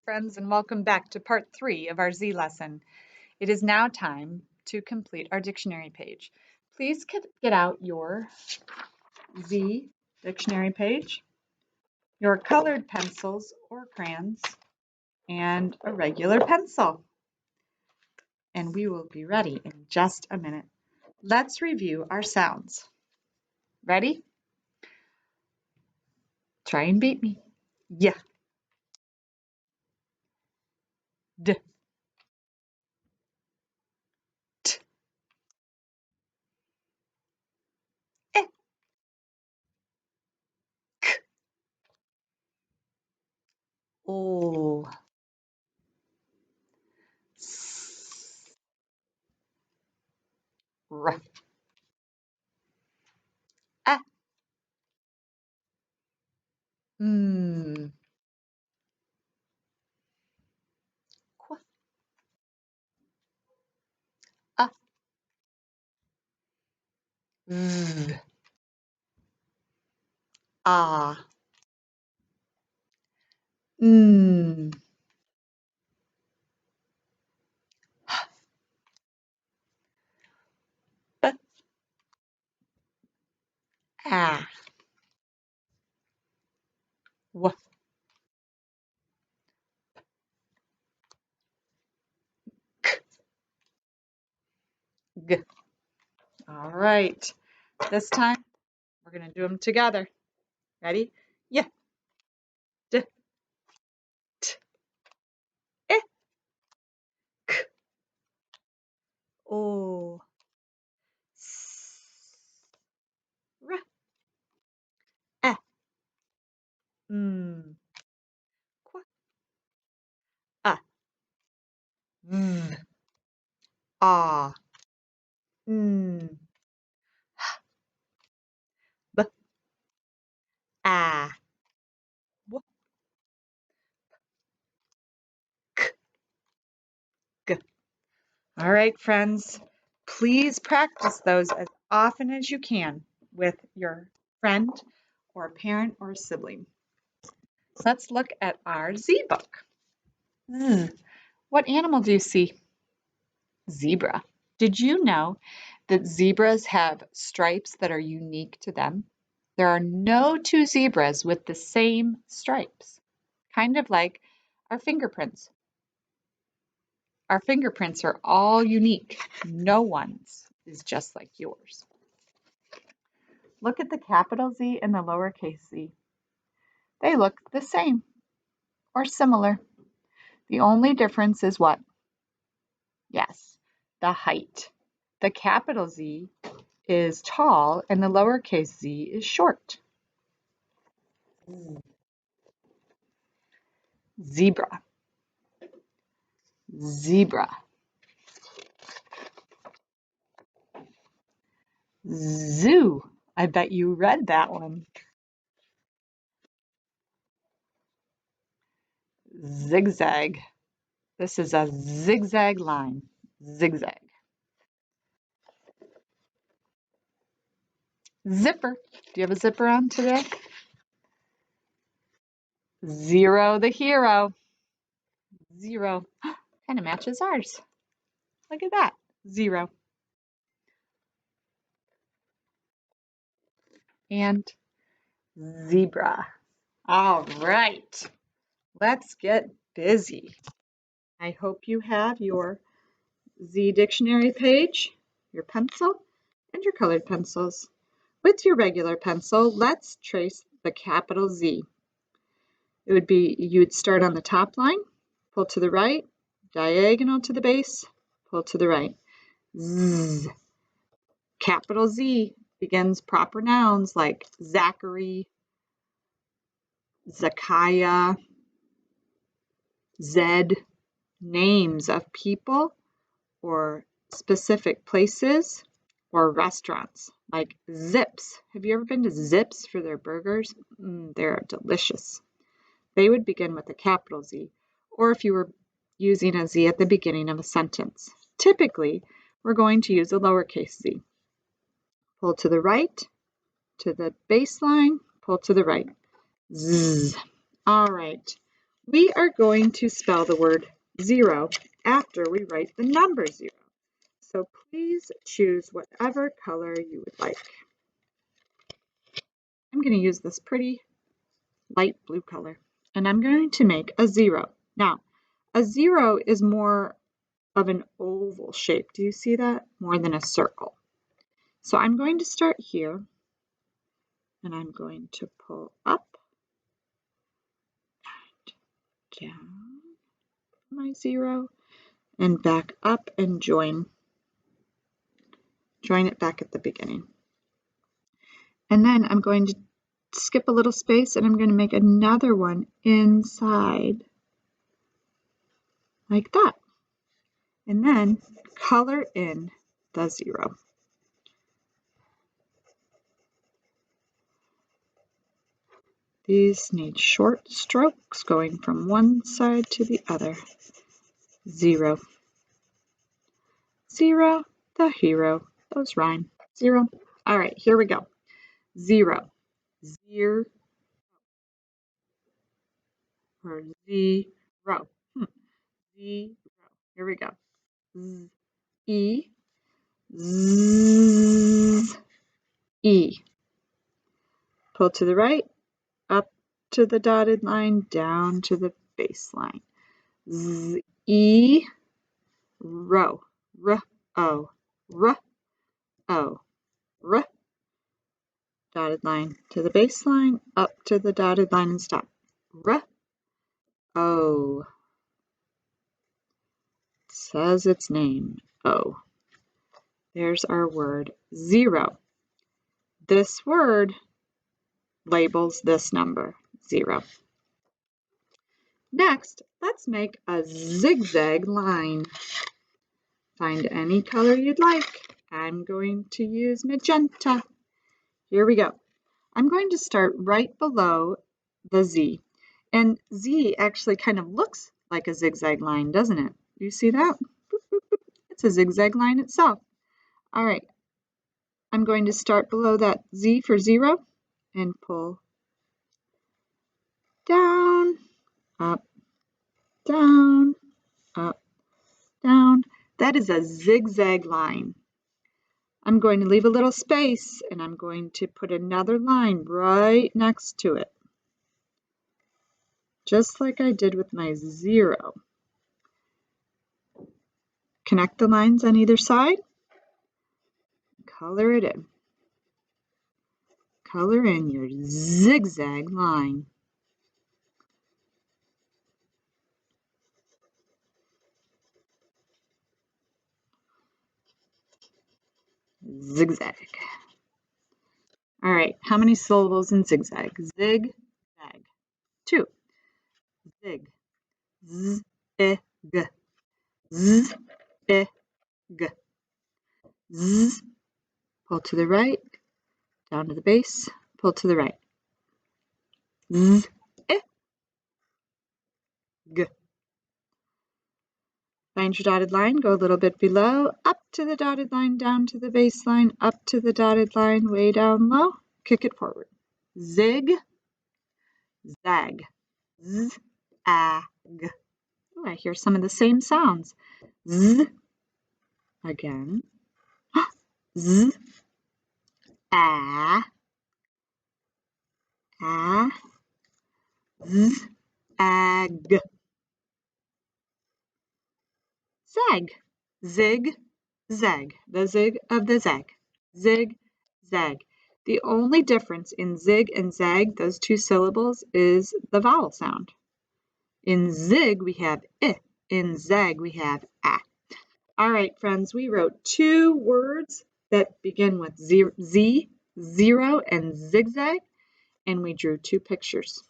Friends, and welcome back to part 3 of our Z lesson. It is now time to complete our dictionary page. Please get out your Z dictionary page, your colored pencils or crayons, and a regular pencil. And we will be ready in just a minute. Let's review our sounds. Ready? Try and beat me. Yeah. D. T. E. K. O. S. R. A. Mm. Qu. A. V. Ah. Mm. B. Ah. W. K. G. All right. This time we're going to do them together. Ready? Yeah. D. T. E. K. O. S. R. A. Mm. Qu. A. V. Ah. Mm. B. Ah. W. K. G. All right, friends. Please practice those as often as you can with your friend or a parent or a sibling. Let's look at our Z book. What animal do you see? Zebra. Did you know that zebras have stripes that are unique to them? There are no two zebras with the same stripes, kind of like our fingerprints. Our fingerprints are all unique. No one's is just like yours. Look at the capital Z and the lowercase z. They look the same or similar. The only difference is what? Yes, the height. The capital Z is tall and the lowercase z is short. Zebra. Zebra. Zoo. I bet you read that one. Zigzag. This is a zigzag line. Zigzag. Zipper. Do you have a zipper on today? Zero the hero. Zero. Kind of matches ours. Look at that. Zero. And zebra. All right. Let's get busy. I hope you have your Z dictionary page, your pencil, and your colored pencils. With your regular pencil, let's trace the capital Z. It would be, you'd start on the top line, pull to the right, diagonal to the base, pull to the right. Z. Capital Z begins proper nouns like Zachary, Zakiah, Zed, names of people or specific places or restaurants like Zips. Have you ever been to Zips for their burgers? They're delicious. They would begin with a capital Z, or if you were using a Z at the beginning of a sentence. Typically, we're going to use a lowercase z. Pull to the right, to the baseline, pull to the right. Z. All right. we are going to spell the word zero after we write the number 0. So please choose whatever color you would like. I'm going to use this pretty light blue color, and I'm going to make a 0. Now, a 0 is more of an oval shape. Do you see that? More than a circle. So I'm going to start here, and I'm going to pull up and down my 0, and back up and join it back at the beginning. And then I'm going to skip a little space, and I'm going to make another one inside like that. And then color in the 0. These need short strokes going from one side to the other. 0. 0, the hero. Those rhyme. 0. All right, here we go. 0. 0. Or 0. 0. Here we go. Z, E. Z, E. Pull to the right, up to the dotted line, down to the baseline. Z, E. Row. R, O. R, O. R. Dotted line to the baseline, up to the dotted line and stop. R, O. Says its name, O. There's our word 0. This word labels this number 0. Next, let's make a zigzag line. Find any color you'd like. I'm going to use magenta. Here we go. I'm going to start right below the Z. And Z actually kind of looks like a zigzag line, doesn't it? You see that? It's a zigzag line itself. All right. I'm going to start below that Z for 0 and pull down, up, down, up, down. That is a zigzag line. I'm going to leave a little space, and I'm going to put another line right next to it, just like I did with my 0. Connect the lines on either side, color it in. Color in your zigzag line. Zigzag. All right, how many syllables in zigzag? Zig, zag. 2. Zig. Z, I, g. Z, I, g. Z. Pull to the right, down to the base, pull to the right. Z, I, g. Find your dotted line, go a little bit below, up to the dotted line, down to the baseline, up to the dotted line, way down low, kick it forward. Zig, zag. Z, ag. Oh, I hear some of the same sounds. Z, again. Z, a, z, ag. Zag, zig, zag. The zig of the zag. Zig, zag. The only difference in zig and zag, those 2 syllables, is the vowel sound. In zig, we have I. In zag, we have a. All right, friends, we wrote 2 words that begin with Z, 0, and zigzag, and we drew 2 pictures.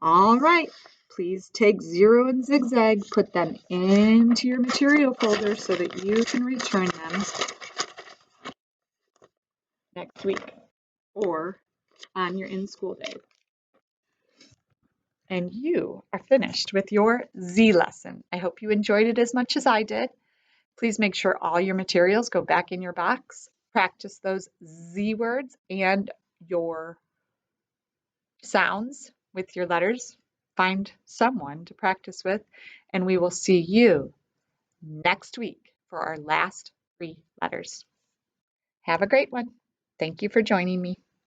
All right, please take 0 and zigzag, put them into your material folder so that you can return them next week or on your in-school day. And you are finished with your Z lesson. I hope you enjoyed it as much as I did. Please make sure all your materials go back in your box. Practice those Z words and your sounds with your letters find someone to practice with, and we will see you next week for our last 3 letters. Have a great one. Thank you for joining me.